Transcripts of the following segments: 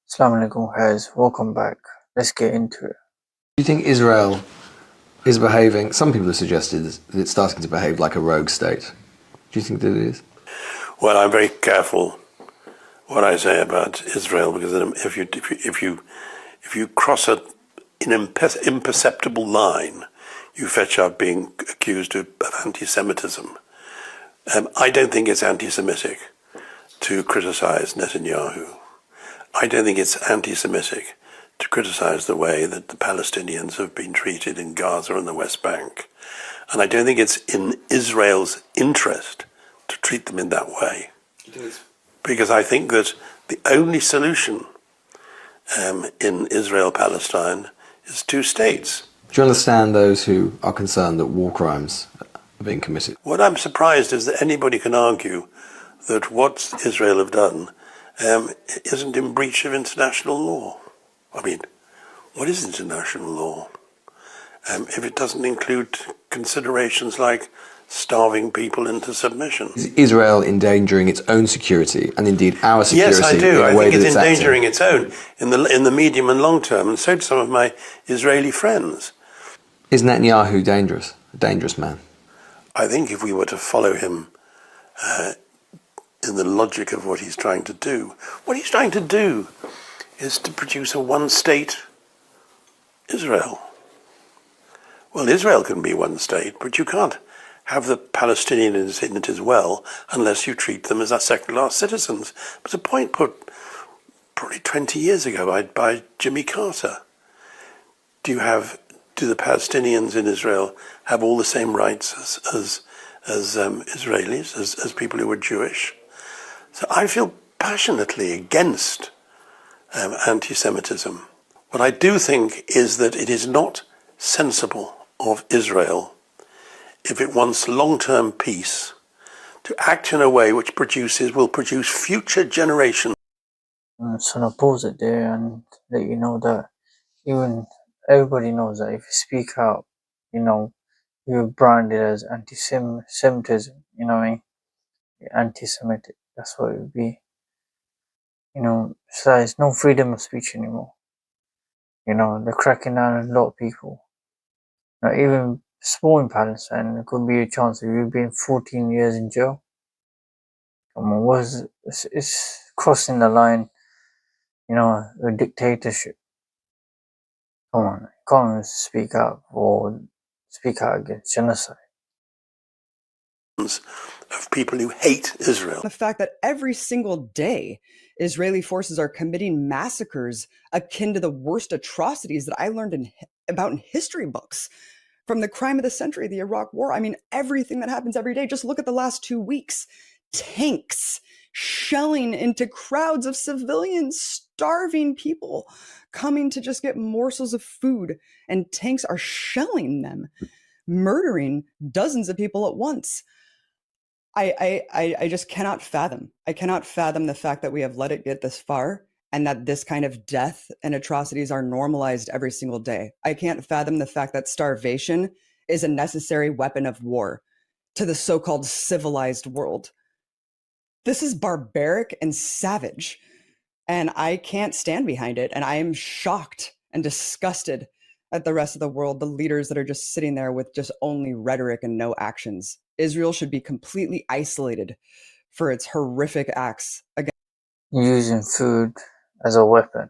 Assalamu alaikum guys, welcome back. Let's get into it. Do you think Israel is behaving? Some people have suggested that it's starting to behave like a rogue state. Do you think that it is? Well, I'm very careful what I say about Israel because if you cross an imperceptible line, you fetch up being accused of anti-Semitism. I don't think it's anti-Semitic to criticize Netanyahu. I don't think it's anti-Semitic to criticize the way that the Palestinians have been treated in Gaza and the West Bank. And I don't think it's in Israel's interest to treat them in that way. Because I think that the only solution in Israel-Palestine is two states. Do you understand those who are concerned that war crimes are being committed? What I'm surprised is that anybody can argue that what Israel have done isn't in breach of international law. I mean, what is international law? If it doesn't include considerations like starving people into submission. Is Israel endangering its own security and indeed our security? Yes, I do. I think it's endangering acting? its own in the medium and long term, and so do some of my Israeli friends. Is Netanyahu dangerous? A dangerous man? I think if we were to follow him in the logic of what he's trying to do is to produce a one-state Israel. Well, Israel can be one state, but you can't have the Palestinians in it as well unless you treat them as second-class citizens. It was a point put probably 20 years ago by Jimmy Carter. Do the Palestinians in Israel have all the same rights as Israelis, as people who are Jewish? So I feel passionately against anti-Semitism. What I do think is that it is not sensible of Israel, if it wants long-term peace, to act in a way which will produce future generations. So I'll pause it there and let you know that even everybody knows that if you speak out, you're branded as anti-Semitism, you know what I mean? You're anti-Semitic, that's what it would be. So there's no freedom of speech anymore. They're cracking down on a lot of people. Even small in Palestine, there could be a chance of you being 14 years in jail. Come on, it's crossing the line, a dictatorship. Come on, you can't speak out against genocide. Of people who hate Israel. The fact that every single day Israeli forces are committing massacres akin to the worst atrocities that I learned about in history books. From the crime of the century, the Iraq War. I mean, everything that happens every day. Just look at the last 2 weeks. Tanks shelling into crowds of civilians, starving people, coming to just get morsels of food. And tanks are shelling them, murdering dozens of people at once. I just cannot fathom. I cannot fathom the fact that we have let it get this far and that this kind of death and atrocities are normalized every single day. I can't fathom the fact that starvation is a necessary weapon of war to the so-called civilized world. This is barbaric and savage, and I can't stand behind it. And I am shocked and disgusted at the rest of the world, the leaders that are just sitting there with just only rhetoric and no actions. Israel should be completely isolated for its horrific acts against Using food as a weapon.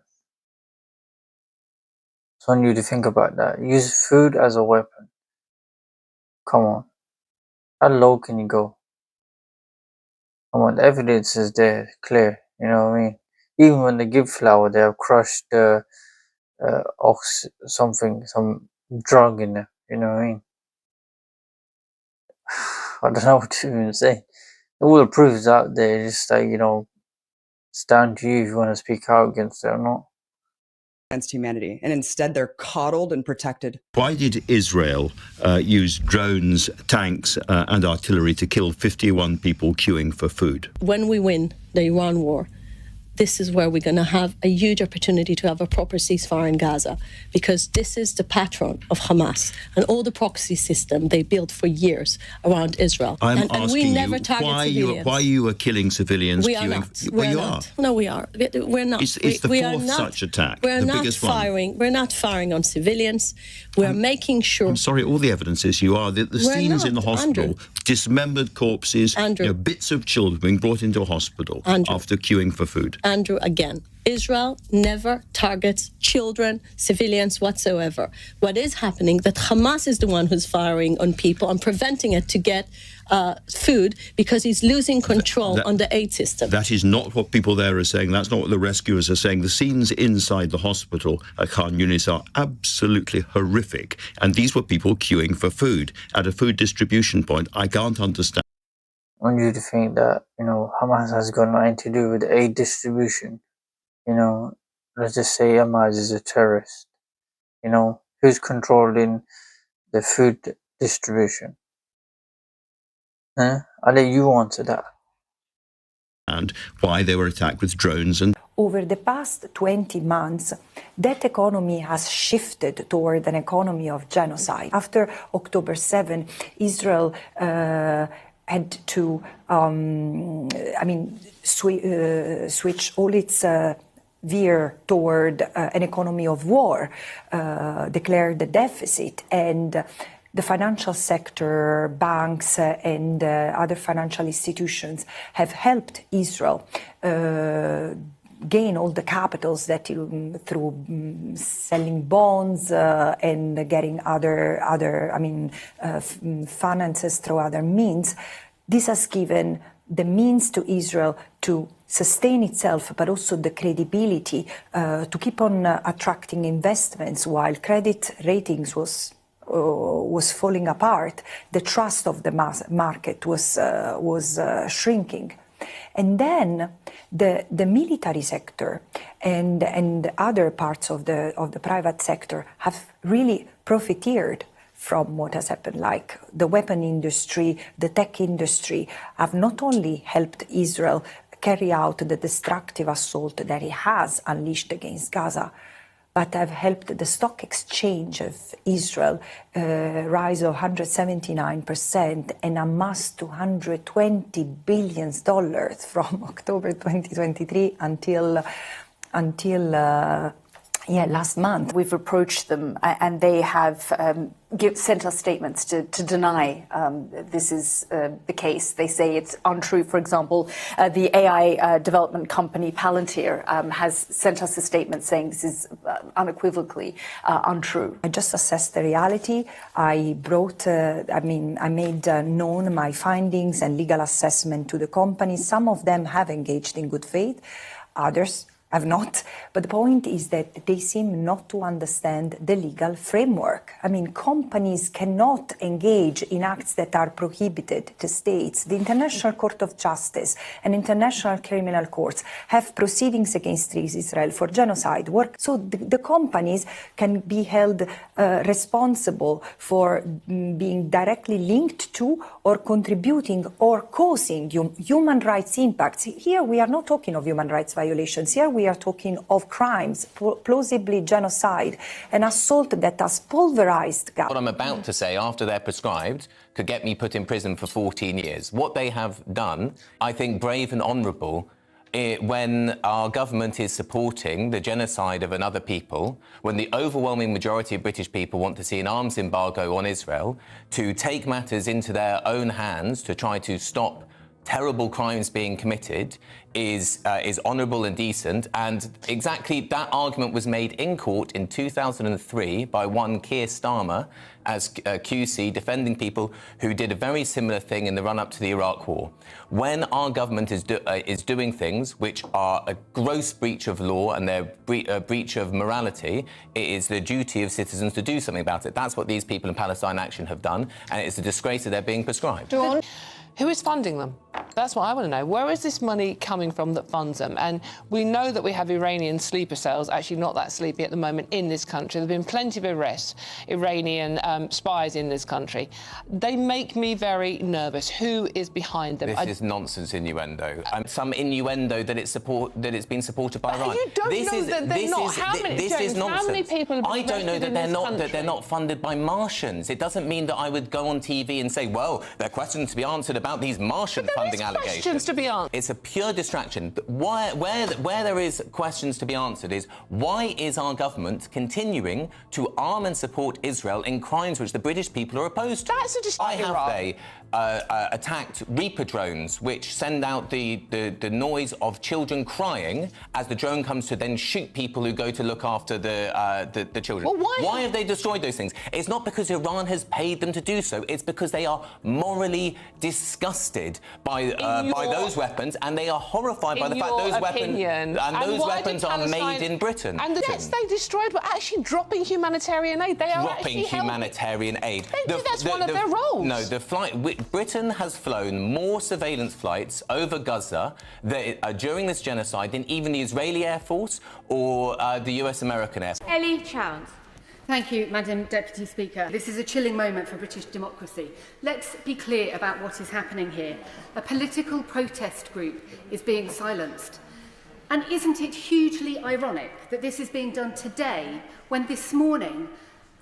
So I want you to think about that. Use food as a weapon. Come on. How low can you go? Come on, the evidence is there, clear. You know what I mean? Even when they give flour, they have crushed some drug in there. You know what I mean? I don't know what to even say. All the proof is out there. Just like, it's down to you if you want to speak out against it or not. Against humanity, and instead they're coddled and protected. Why did Israel use drones, tanks and artillery to kill 51 people queuing for food? When we win the Iran war, this is where we're going to have a huge opportunity to have a proper ceasefire in Gaza, because this is the patron of Hamas and all the proxy system they built for years around Israel. I'm and asking we you never target civilians. why you are killing civilians. We are not. Well, you not. are. No, we are. We're not. It's the fourth such attack. We're the not biggest firing. one. We're not firing on civilians. We're making sure. I'm sorry, all the evidence is you are. The scenes in the hospital, Andrew. dismembered corpses, Andrew. bits of children being brought into a hospital after queuing for food. Andrew, again, Israel never targets children, civilians whatsoever. What is happening, that Hamas is the one who's firing on people and preventing it to get food because he's losing control on the aid system. That is not what people there are saying. That's not what the rescuers are saying. The scenes inside the hospital at Khan Yunis are absolutely horrific. And these were people queuing for food at a food distribution point. I can't understand. I want you to think that, Hamas has got nothing to do with aid distribution. Let's just say Hamas is a terrorist. Who's controlling the food distribution? I'll let you answer that. And why they were attacked with drones and over the past 20 months, that economy has shifted toward an economy of genocide. After October 7, Israel had to, switch all its veer toward an economy of war, declare the deficit, and the financial sector, banks, and other financial institutions have helped Israel gain all the capitals that through selling bonds and getting other finances through other means. This has given the means to Israel to sustain itself, but also the credibility to keep on attracting investments while credit ratings was falling apart. The trust of the market was shrinking. And then the military sector and other parts of the private sector have really profiteered from what has happened, like the weapon industry, the tech industry, have not only helped Israel carry out the destructive assault that it has unleashed against Gaza, but have helped the stock exchange of Israel rise of 179% and amass $220 billion from October 2023 until last month. We've approached them and they have sent us statements to deny this is the case. They say it's untrue. For example, the AI development company Palantir has sent us a statement saying this is unequivocally untrue. I just assessed the reality. I made known my findings and legal assessment to the company. Some of them have engaged in good faith, others have not. But the point is that they seem not to understand the legal framework. Companies cannot engage in acts that are prohibited to states. The International Court of Justice and international criminal courts have proceedings against Israel for genocide work. So the companies can be held responsible for being directly linked to or contributing or causing human rights impacts. Here we are not talking of human rights violations. Here we are talking of crimes, plausibly genocide, an assault that has pulverized Gaza. What I'm about to say, after they're prescribed, could get me put in prison for 14 years. What they have done, I think, brave and honourable, when our government is supporting the genocide of another people, when the overwhelming majority of British people want to see an arms embargo on Israel, to take matters into their own hands to try to stop terrible crimes being committed is honourable and decent. And exactly that argument was made in court in 2003 by one Keir Starmer as QC, defending people who did a very similar thing in the run-up to the Iraq War. When our government is doing things which are a gross breach of law and they're a breach of morality, it is the duty of citizens to do something about it. That's what these people in Palestine Action have done, and it's a disgrace that they're being prescribed. Who is funding them? That's what I want to know. Where is this money coming from that funds them? And we know that we have Iranian sleeper cells, actually not that sleepy at the moment, in this country. There have been plenty of arrests, Iranian spies in this country. They make me very nervous. Who is behind them? This is nonsense innuendo. Some innuendo that it's been supported by Iran. You don't know that they're not. This is nonsense. How many people have I been don't know arrested that they're not funded by Martians. It doesn't mean that I would go on TV and say, well, there are questions to be answered about these Martian funding allegations. Questions to be answered. It's a pure distraction. Where there is questions to be answered is, why is our government continuing to arm and support Israel in crimes which the British people are opposed to? That's a distraction. Why have they attacked Reaper drones, which send out the noise of children crying as the drone comes to then shoot people who go to look after the children? Well, why have they destroyed those things? It's not because Iran has paid them to do so. It's because they are morally disgusted by those weapons, and they are horrified by the fact those weapons are made in Britain. And the jets they destroyed were actually dropping humanitarian aid. They are dropping humanitarian aid. That's one of their roles. No, Britain has flown more surveillance flights over Gaza during this genocide than even the Israeli Air Force or the US American Air Force. Ellie Chowns. Thank you, Madam Deputy Speaker. This is a chilling moment for British democracy. Let's be clear about what is happening here. A political protest group is being silenced. And isn't it hugely ironic that this is being done today, when this morning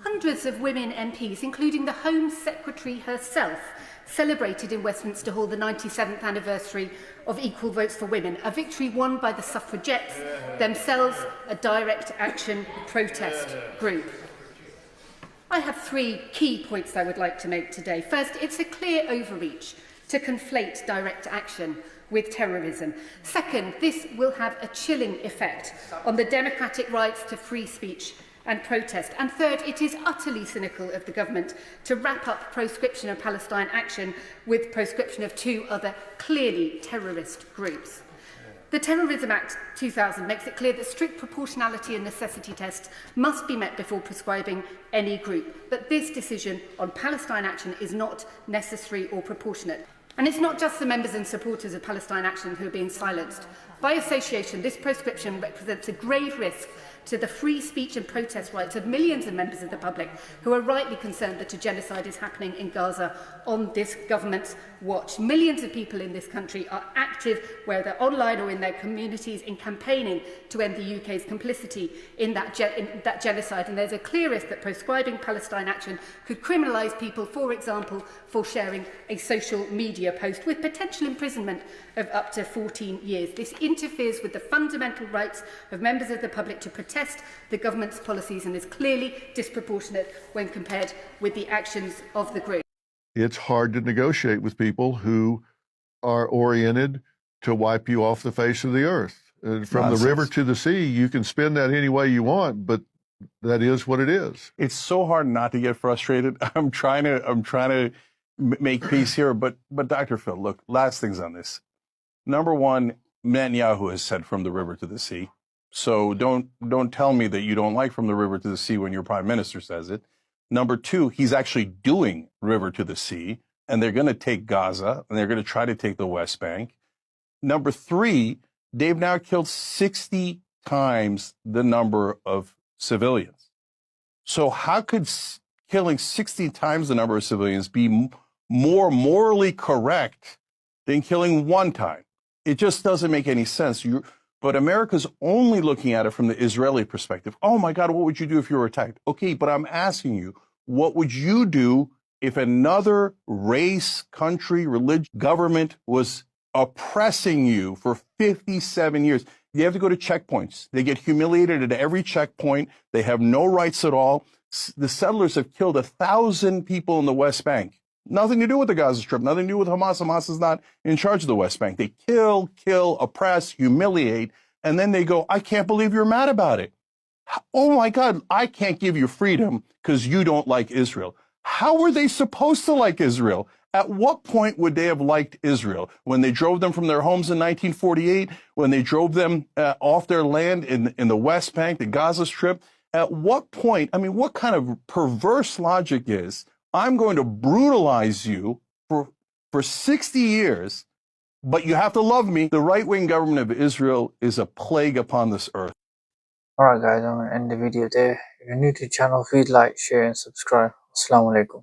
hundreds of women MPs, including the Home Secretary herself, celebrated in Westminster Hall the 97th anniversary of equal votes for women, a victory won by the suffragettes, themselves a direct action protest group. I have three key points I would like to make today. First, it's a clear overreach to conflate direct action with terrorism. Second, this will have a chilling effect on the democratic rights to free speech and protest. And third, it is utterly cynical of the government to wrap up proscription of Palestine action with proscription of two other clearly terrorist groups. The Terrorism Act 2000 makes it clear that strict proportionality and necessity tests must be met before prescribing any group. But this decision on Palestine action is not necessary or proportionate. And it's not just the members and supporters of Palestine action who are being silenced. By association, this proscription represents a grave risk to the free speech and protest rights of millions of members of the public who are rightly concerned that a genocide is happening in Gaza on this government's watch. Millions of people in this country are active, whether online or in their communities, in campaigning to end the UK's complicity in that genocide. And there's a clear risk that proscribing Palestine action could criminalise people, for example, for sharing a social media post with potential imprisonment of up to 14 years. This interferes with the fundamental rights of members of the public to protest the government's policies and is clearly disproportionate when compared with the actions of the group. It's hard to negotiate with people who are oriented to wipe you off the face of the earth. From the river to the sea, you can spin that any way you want, but that is what it is. It's so hard not to get frustrated. I'm trying to make peace here, but Dr. Phil, look, last things on this. Number one, Netanyahu has said from the river to the sea. So don't tell me that you don't like from the river to the sea when your prime minister says it. Number two, he's actually doing river to the sea, and they're going to take Gaza, and they're going to try to take the West Bank. Number three, they've now killed 60 times the number of civilians. So how could killing 60 times the number of civilians be more morally correct than killing one time? It just doesn't make any sense. But America's only looking at it from the Israeli perspective. Oh my God, what would you do if you were attacked? Okay, but I'm asking you, what would you do if another race, country, religion, government was oppressing you for 57 years? You have to go to checkpoints. They get humiliated at every checkpoint. They have no rights at all. The settlers have killed 1,000 people in the West Bank. Nothing to do with the Gaza Strip, nothing to do with Hamas. Hamas is not in charge of the West Bank. They kill, oppress, humiliate, and then they go, I can't believe you're mad about it. Oh my God, I can't give you freedom because you don't like Israel. How were they supposed to like Israel? At what point would they have liked Israel? When they drove them from their homes in 1948? When they drove them off their land in the West Bank, the Gaza Strip? At what point, I mean, what kind of perverse logic is, I'm going to brutalize you for for 60 years, but you have to love me. The right-wing government of Israel is a plague upon this earth. Alright guys, I'm going to end the video there. If you're new to the channel, please like, share and subscribe. Assalamu alaikum.